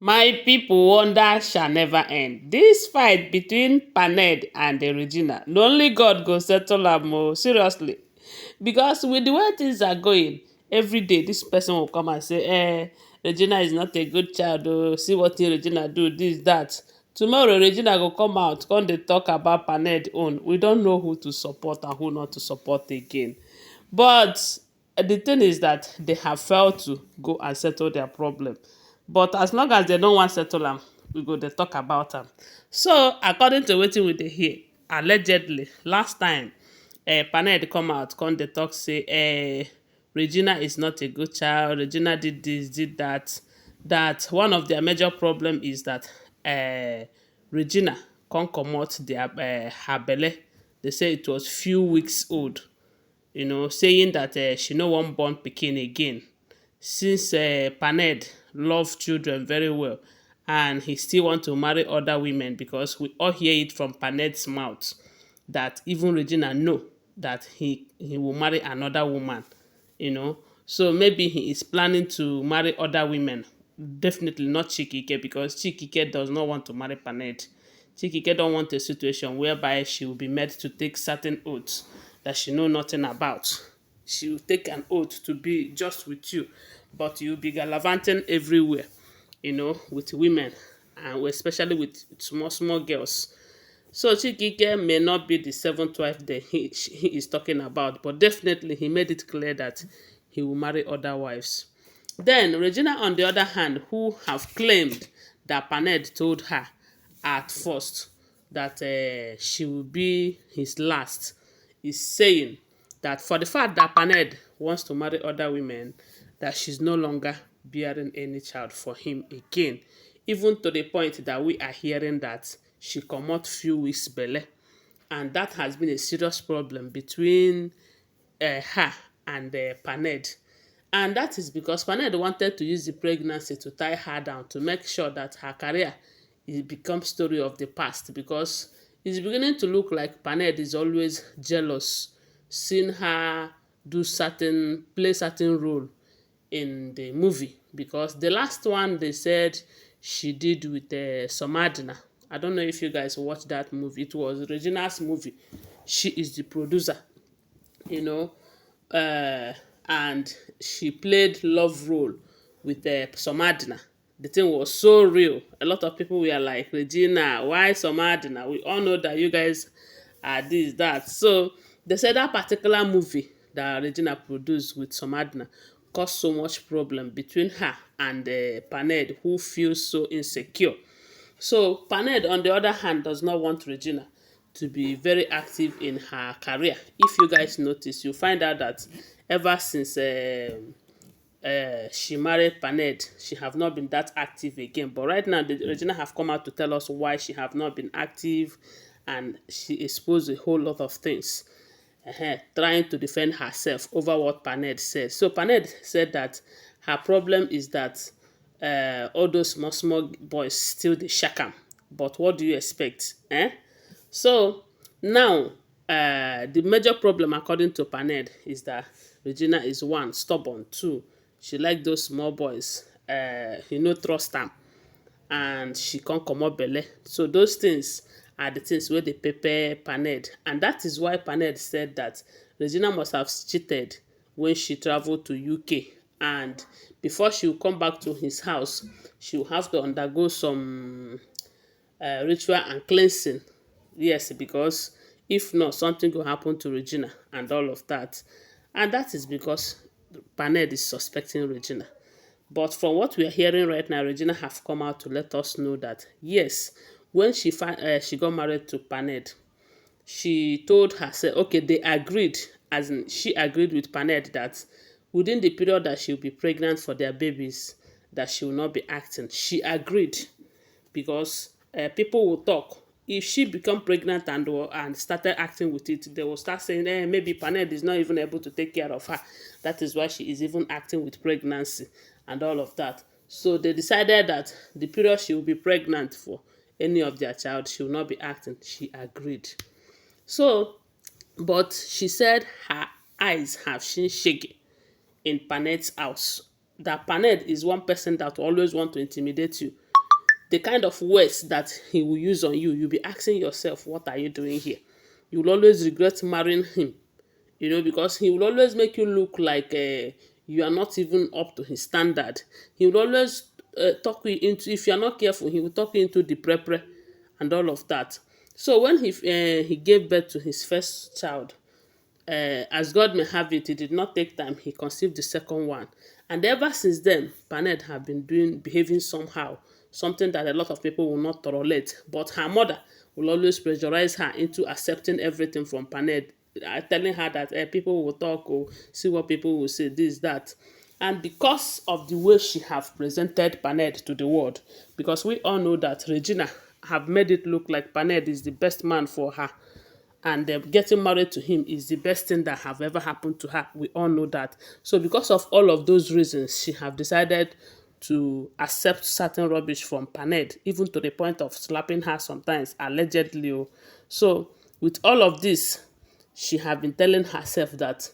My people wonder shall never end. This fight between Paned and Regina, na only God go settle am o, seriously. Because with the way things are going, every day this person will come and say, Regina is not a good child o, see what Regina do, this, that. Tomorrow Regina go come out, come dey talk about Paned own. We don't know who to support and who not to support again. But the thing is that they have failed to go and settle their problem. But as long as they don't want settle am, we go dey talk about am. So according to wetin we dey hear, allegedly last time paned come out come dey talk say Regina is not a good child, Regina did this, did that. That one of their major problem is that Regina come comot their her belle. They say it was few weeks old, saying that she no wan born pikin again since Paned love children very well and he still want to marry other women, because we all hear it from Paned's mouth that even Regina know that he will marry another woman, you know. So maybe he is planning to marry other women. Definitely not Chikike, because Chikike does not want to marry Paned. Chikike don't want a situation whereby she will be made to take certain oaths that she know nothing about. She will take an oath to be just with you, but you'll be gallivanting everywhere, with women, and especially with small, small girls. So Chikike may not be the seventh wife that he is talking about, but definitely he made it clear that he will marry other wives. Then Regina, on the other hand, who have claimed that Paned told her at first that she will be his last, is saying that for the fact that Paned wants to marry other women, that she's no longer bearing any child for him again, even to the point that we are hearing that she comot few weeks belle, and that has been a serious problem between her and Paned. And that is because Paned wanted to use the pregnancy to tie her down, to make sure that her career it becomes story of the past, because it's beginning to look like Paned is always jealous seeing her play certain role in the movie, because the last one they said she did with Somadina. I don't know if you guys watched that movie. It was Regina's movie. She is the producer, you know, uh, and she played love role with Somadina. The thing was so real. A lot of people were like, Regina, why Somadina? We all know that you guys are this, that. So they said that particular movie that Regina produced with Somadina caused so much problem between her and Paned, who feels so insecure. So Paned, on the other hand, does not want Regina to be very active in her career. If you guys notice, you find out that ever since she married Paned, she have not been that active again. But right now, Regina have come out to tell us why she have not been active, and she exposed a whole lot of things, trying to defend herself over what Paned said. So Paned said that her problem is that all those small small boys still dey shack am. But what do you expect? So now, the major problem according to Paned is that Regina is one, stubborn, two, she like those small boys, trust am, and she can't comot belle. So those things are the things wey dey pepper Paned, and that is why Paned said that Regina must have cheated when she traveled to UK, and before she will come back to his house, she will have to undergo some ritual and cleansing. Yes, because if not, something will happen to Regina and all of that. And that is because Paned is suspecting Regina. But from what we are hearing right now, Regina have come out to let us know that yes, when she got married to Paned, she told herself, okay, they agreed, as in she agreed with Paned that within the period that she will be pregnant for their babies, that she will not be acting. She agreed, because people will talk. If she become pregnant and started acting with it, they will start saying, maybe Paned is not even able to take care of her. That is why she is even acting with pregnancy and all of that. So they decided that the period she will be pregnant for any of their child, she will not be acting. She agreed. So, but she said her eyes have seen shege in Paned's house. That Paned is one person that always want to intimidate you. the kind of words that he will use on you, you'll be asking yourself, what are you doing here? You will always regret marrying him, because he will always make you look like you are not even up to his standard. He will always talk you into, if you are not careful, he will talk you into the prepare and all of that. So when he gave birth to his first child, as God may have it, it did not take time. He conceived the second one. And ever since then, Paned have been behaving somehow, something that a lot of people will not tolerate. But her mother will always pressurize her into accepting everything from Paned, telling her that people will talk or see what people will say, this, that. And because of the way she have presented Paned to the world, because we all know that Regina have made it look like Paned is the best man for her, and getting married to him is the best thing that have ever happened to her. We all know that. So because of all of those reasons, she have decided to accept certain rubbish from Paned, even to the point of slapping her sometimes, allegedly. So with all of this, she have been telling herself that,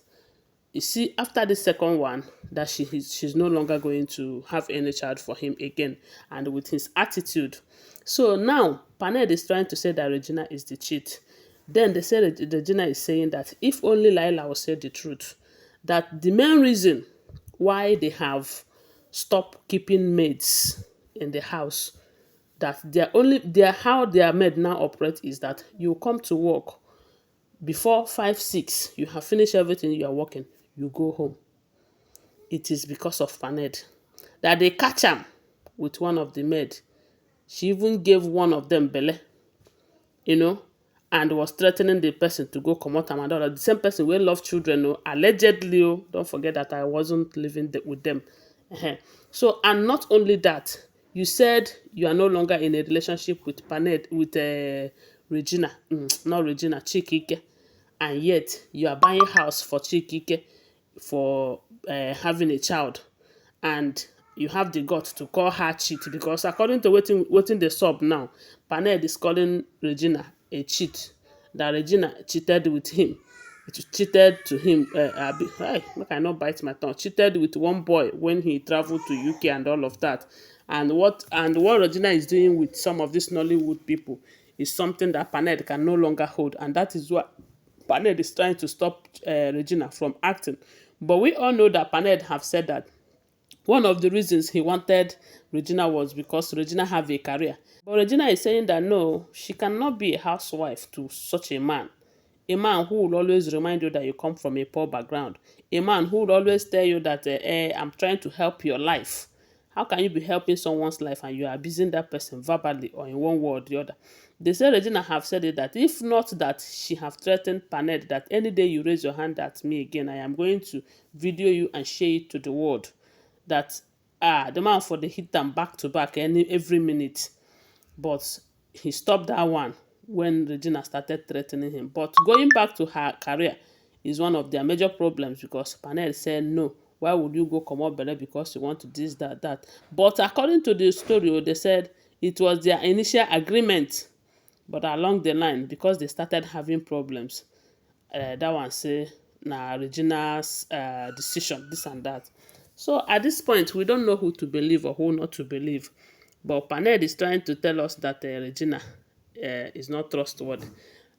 you see, after the second one, that she's no longer going to have any child for him again, and with his attitude. So now Paned is trying to say that Regina is the cheat. Then they say that Regina is saying that if only Laila will say the truth, that the main reason why they have stopped keeping maids in the house, that their how their maid now operate is that you come to work before 5 6, you have finished everything you are working, you go home. It is because of Paned that they catch am with one of the maid. She even gave one of them belle, you know, and was threatening the person to go comot am and all that. The same person wey love children, allegedly, don't forget that I wasn't living with them. So, and not only that, you said you are no longer in a relationship with Paned, with Regina, not Regina, Chikike, and yet you are buying house for Chikike for having a child, and you have the guts to call her cheat, because according to wetin dey sub now, Paned is calling Regina a cheat, that Regina cheated with him. It cheated to him, hey, make I not bite my tongue, cheated with one boy when he traveled to UK and all of that. And what Regina is doing with some of these Nollywood people is something that Paned can no longer hold, and that is what Paned is trying to stop Regina from acting. But we all know that Paned have said that one of the reasons he wanted Regina was because Regina have a career. But Regina is saying that no, she cannot be a housewife to such a man. A man who will always remind you that you come from a poor background. A man who will always tell you that I'm trying to help your life. How can you be helping someone's life and you are abusing that person verbally or in one word or the other? They say Regina have said it, that if not that she have threatened Paned that any day you raise your hand at me again, I am going to video you and share it to the world. That the man for the hit them back to back every minute. But he stopped that one when Regina started threatening him. But going back to her career is one of their major problems, because Panel said no. Why would you go comot belle because you want to this, that, that? But according to the story, they said it was their initial agreement. But along the line, because they started having problems, that one say na Regina's decision, this and that. So at this point, we don't know who to believe or who not to believe. But Paned is trying to tell us that Regina is not trustworthy.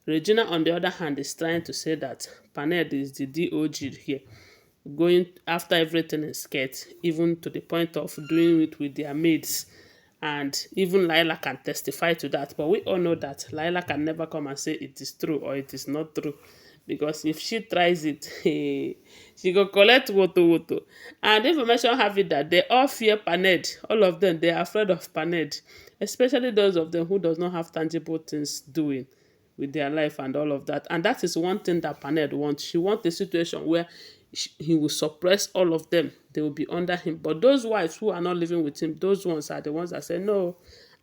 Regina, on the other hand, is trying to say that Paned is the DOG here, going after everything in skirt, even to the point of doing it with their maids. And even Laila can testify to that. But we all know that Laila can never come and say it is true or it is not true. Because if she tries it, she go collect woto. And information have it that they all fear Paned. All of them, they are afraid of Paned. Especially those of them who does not have tangible things doing with their life and all of that. And that is one thing that Paned wants. She wants a situation where he will suppress all of them. They will be under him. But those wives who are not living with him, those ones are the ones that say, no,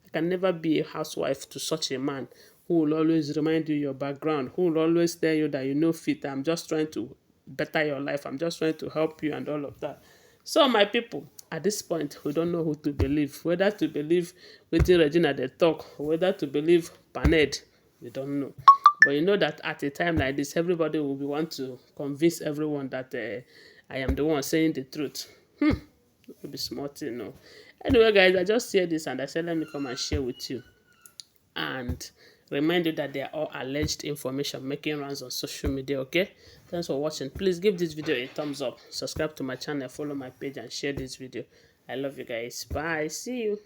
I can never be a housewife to such a man who will always remind you your background, who will always tell you that you know fit. I'm just trying to better your life. I'm just trying to help you and all of that. So my people, at this point, we don't know who to believe. Whether to believe wetin Regina dey talk, or whether to believe Paned, we don't know. But you know that at a time like this, everybody will be want to convince everyone that I am the one saying the truth. No be small thing, no. Anyway, guys, I just hear this and I said, let me come and share with you. And remind you that they are all alleged information making rounds on social media, okay? Thanks for watching. Please give this video a thumbs up, subscribe to my channel, follow my page, and share this video. I love you guys. Bye. See you.